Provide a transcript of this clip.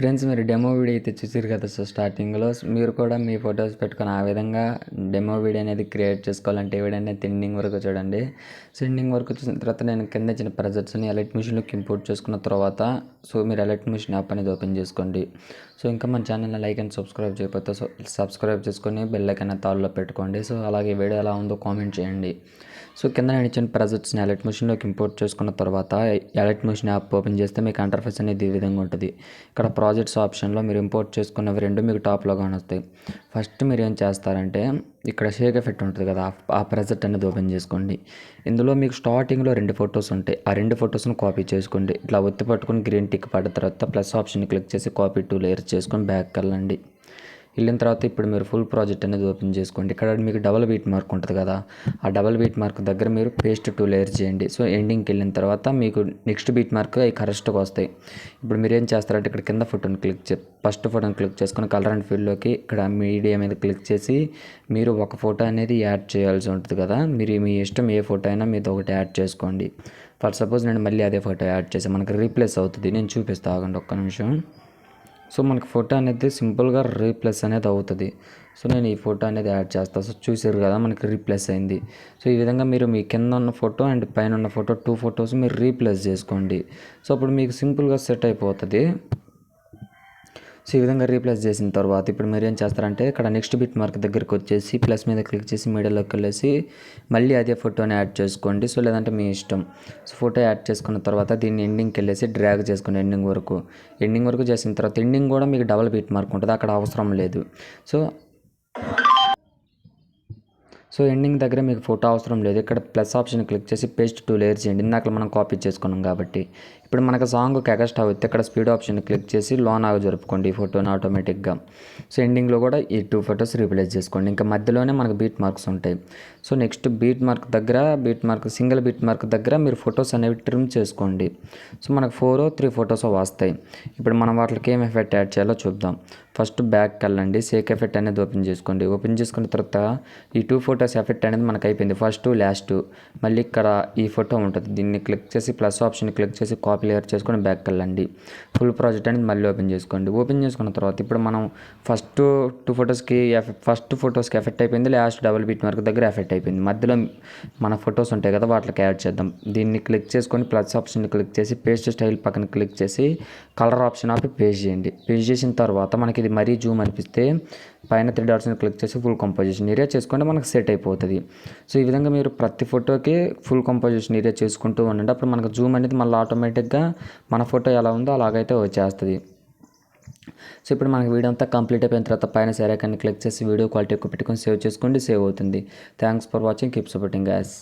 Friends, మీరు demo video అయితే చూసారు కదా. సో స్టార్టింగ్లో మీరు కూడా మీ ఫొటోస్ పెట్టుకొని ఆ విధంగా డెమో వీడియో అనేది క్రియేట్ చేసుకోవాలంటే ఈ వీడియో అనేది ఎండింగ్ వరకు చూడండి. సో ఎండింగ్ వరకు చూసిన తర్వాత నేను కింద ఇచ్చిన ప్రెజెంట్స్ని ఎలైట్ మిషన్లోకి ఇంపోర్ట్ చేసుకున్న తర్వాత సో మీరు ఎలైట్ మిషన్ యాప్ అనేది ఓపెన్ చేసుకోండి. సో ఇంకా మన ఛానల్ని లైక్ అండ్ సబ్స్క్రైబ్ చేయకపోతే సో సబ్స్క్రైబ్ చేసుకొని బెల్ ఐకాన్ తాళ్ళలో పెట్టుకోండి. సో అలాగే వీడియో ఎలా ఉందో కామెంట్ చేయండి. సో కింద నేను ఇచ్చిన ప్రెజెంట్స్ని ఎలైట్ మిషన్లోకి ఇంపోర్ట్ చేసుకున్న తర్వాత ఎలైట్ మిషన్ యాప్ ఓపెన్ చేస్తే మీకు ఇంటర్ఫేస్ అనేది ఈ విధంగా ఉంటుంది. ఇక్కడ ప్రాజెక్ట్స్ ఆప్షన్లో మీరు ఇంపోర్ట్ చేసుకున్నవి రెండు మీకు టాప్లో కానొస్తాయి. ఫస్ట్ మీరు ఏం చేస్తారంటే ఇక్కడ షేక్ ఎఫెక్ట్ ఉంటుంది కదా, ఆ ప్రెజెంట్ అనేది ఓపెన్ చేసుకోండి. ఇందులో మీకు స్టార్టింగ్లో 2 ఫొటోస్ ఉంటాయి. ఆ 2 ఫొటోస్ని కాపీ చేసుకోండి. ఇట్లా ఒత్తి పట్టుకుని గ్రీన్ టిక్ పడిన తర్వాత ప్లస్ ఆప్షన్ క్లిక్ చేసి కాపీ 2 లేయర్స్ చేసుకొని బ్యాక్ వెళ్ళండి. వెళ్ళిన తర్వాత ఇప్పుడు మీరు ఫుల్ ప్రాజెక్ట్ అనేది ఓపెన్ చేసుకోండి. ఇక్కడ మీకు డబల్ బీట్ మార్క్ ఉంటుంది కదా, ఆ డబల్ బీట్ మార్క్ దగ్గర మీరు పేస్ట్ 2 లేయర్స్ చేయండి. సో ఎండింగ్కి వెళ్ళిన తర్వాత మీకు నెక్స్ట్ బీట్ మార్క్ అవి కరెక్ట్గా వస్తాయి. ఇప్పుడు మీరు ఏం చేస్తారంటే ఇక్కడ కింద ఫోటోని ఫస్ట్ ఫోటోని క్లిక్ చేసుకొని కలర్ అండ్ ఫీల్డ్లోకి ఇక్కడ మీడియా మీద క్లిక్ చేసి మీరు ఒక ఫోటో అనేది యాడ్ చేయాల్సి ఉంటుంది కదా. మీరు మీ ఇష్టం ఏ ఫోటో అయినా మీతో ఒకటి యాడ్ చేసుకోండి. ఫర్ సపోజ్ నేను మళ్ళీ అదే ఫోటో యాడ్ చేసి మనకి రీప్లేస్ అవుతుంది. నేను చూపిస్తాను, ఆగండి ఒక్క నిమిషం. సో మనకు ఫోటో అనేది సింపుల్గా రీప్లేస్ అనేది అవుతుంది. సో నేను ఈ ఫోటో అనేది యాడ్ చేస్తాను. సో చూసారు కదా, మనకి రీప్లేస్ అయింది. సో ఈ విధంగా మీరు మీ కింద ఉన్న ఫోటో అండ్ పైన ఉన్న ఫోటో 2 ఫొటోస్ మీరు రీప్లేస్ చేసుకోండి. సో అప్పుడు మీకు సింపుల్గా సెట్ అయిపోతుంది. సో ఈ విధంగా రీప్లేస్ చేసిన తర్వాత ఇప్పుడు మీరు ఏం చేస్తారంటే ఇక్కడ నెక్స్ట్ బిట్ మార్క్ దగ్గరికి వచ్చేసి ప్లస్ మీద క్లిక్ చేసి మీడియాలోకి వెళ్ళేసి మళ్ళీ అదే ఫోటోని యాడ్ చేసుకోండి. సో లేదంటే మీ ఇష్టం. సో ఫోటో యాడ్ చేసుకున్న తర్వాత దీన్ని ఎండింగ్కి వెళ్ళేసి డ్రాగ్ చేసుకోండి ఎండింగ్ వరకు చేసిన తర్వాత ఎండింగ్ కూడా మీకు డబల్ బిట్ మార్క్ ఉంటుంది, అక్కడ అవసరం లేదు. సో ఎండింగ్ దగ్గర మీకు ఫోటో అవసరం లేదు. ఇక్కడ ప్లస్ ఆప్షన్ క్లిక్ చేసి పేస్ట్ 2 లేయర్స్ చేయండి. ఇందాక మనం కాపీ చేసుకున్నాం కాబట్టి. ఇప్పుడు మనకు సాంగ్కి ఎక్స్ట్రా అవుతే ఇక్కడ స్పీడ్ ఆప్షన్ క్లిక్ చేసి లోన్ ఆగా జరుపుకోండి ఈ ఫోటోని ఆటోమేటిక్గా. సో ఎండింగ్లో కూడా ఈ 2 ఫొటోస్ రీప్లేస్ చేసుకోండి. ఇంకా మధ్యలోనే మనకు బీట్ మార్క్స్ ఉంటాయి. So next single beat mark దగ్గర మీరు ఫొటోస్ అనేవి ట్రిమ్ చేసుకోండి. సో మనకు 3 ఫొటోస్ వస్తాయి. ఇప్పుడు మనం వాటికి ఏం ఎఫెక్ట్ యాడ్ చేయాలో చూద్దాం. ఫస్ట్ బ్యాక్ వెళ్ళండి, షేక్ ఎఫెక్ట్ అనేది ఓపెన్ చేసుకోండి. ఓపెన్ చేసుకున్న తర్వాత ఈ 2 ఫొటోస్ ఎఫెక్ట్ అనేది మనకు అయిపోయింది, ఫస్ట్ లాస్ట్. మళ్ళీ ఇక్కడ ఈ ఫోటో ఉంటుంది, దీన్ని క్లిక్ చేసి ప్లస్ ఆప్షన్ క్లిక్ చేసి కాపీ లేయర్ చేసుకొని బ్యాక్ వెళ్ళండి. ఫుల్ ప్రాజెక్ట్ అనేది మళ్ళీ ఓపెన్ చేసుకోండి. ఓపెన్ చేసుకున్న తర్వాత ఇప్పుడు మనం ఫస్ట్ ఫొటోస్కి ఎఫెక్ట్ అయిపోయింది, లాస్ట్ డబుల్ బీట్ మార్క్ దగ్గర ఎఫెక్ట్ అయిపోయింది. మధ్యలో మన ఫొటోస్ ఉంటాయి కదా, వాటికి యాడ్ చేద్దాం. దీన్ని క్లిక్ చేసుకొని ప్లస్ ఆప్షన్ క్లిక్ చేసి పేస్ట్ స్టైల్ పక్కన క్లిక్ చేసి కలర్ ఆప్షన్ ఆపి పేస్ట్ చేయండి. పేస్ట్ చేసిన తర్వాత మనకి ఇది మరీ జూమ్ అనిపిస్తే పైన 3 డాట్స్ని క్లిక్ చేసి ఫుల్ కంపోజిషన్ ఏరియా చేసుకుంటే మనకు సెట్ అయిపోతుంది. సో ఈ విధంగా మీరు ప్రతి ఫోటోకి ఫుల్ కంపోజిషన్ ఏరియా చేసుకుంటూ ఉండండి. అప్పుడు మనకు జూమ్ అనేది మళ్ళీ ఆటోమేటిక్గా మన ఫోటో ఎలా ఉందో అలాగైతే వచ్చేస్తుంది. సో ఇప్పుడు మనకి వీడియో అంతా కంప్లీట్ అయిపోయిన తర్వాత పైన షేర్ ఐకాన్ని క్లిక్ చేసి వీడియో క్వాలిటీ ఎక్కువ పెట్టుకొని సేవ్ చేసుకోండి, సేవ్ అవుతుంది. Thanks for watching, keep supporting guys.